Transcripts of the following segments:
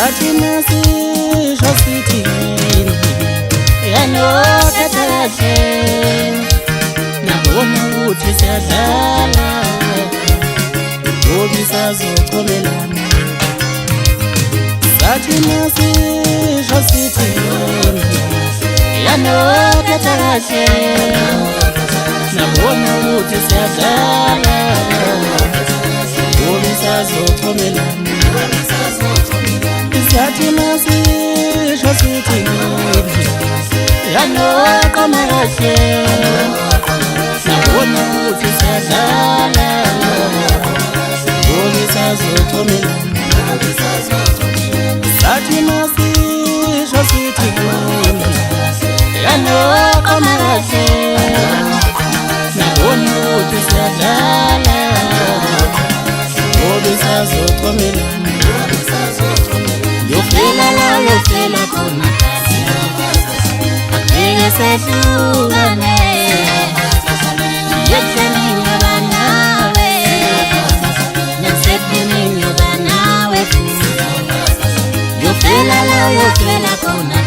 Satinasi shositi yanokataje nabona uthi siyadlala obisazoxolelana. Satinasi shositi yanokataje nabona uthi siyadlala obisazoxolelana. Satinasi shositi yanokataje nabona uthi siyadlala obisazoxolelana. Satinasi shositi yanokataje nabona uthi siyadlala obisazoxolelana. Yofela la yofela khona ngeke sehlukane yetheni ngoba nawe nasepini ngoba nawe yofela la yofela khona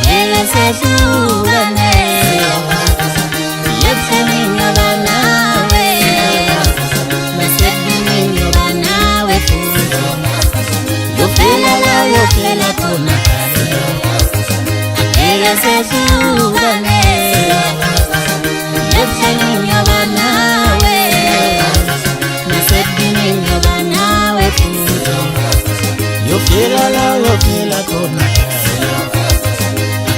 ngeke sehlukane yetheni ngoba nawe nasepini ngoba nawe yofela la yofela khona ngeke sehlukane yetheni ngoba nawe nasepini ngoba nawe yofela la yofela khona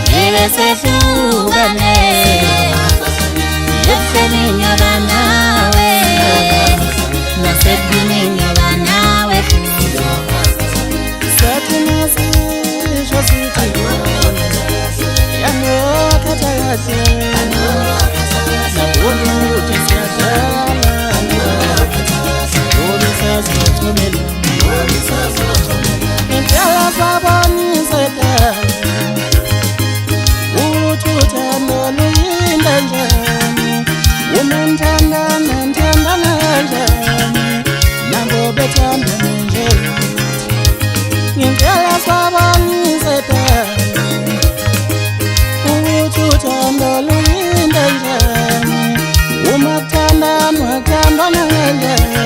ngeke sehlukane yetheni ngoba nawe nasepini ngoba nawe. Satinasi shositi yanokataje nabona uthi siyadlala obisazoxolelana. Impela saboniseka uthi uthando luyinto njani, umanthandana nthandana njani, nabo bethandana nje. Ngicela saboniseka ukuthi uthando luyinto njani, uma kuthandana kuthandana njani.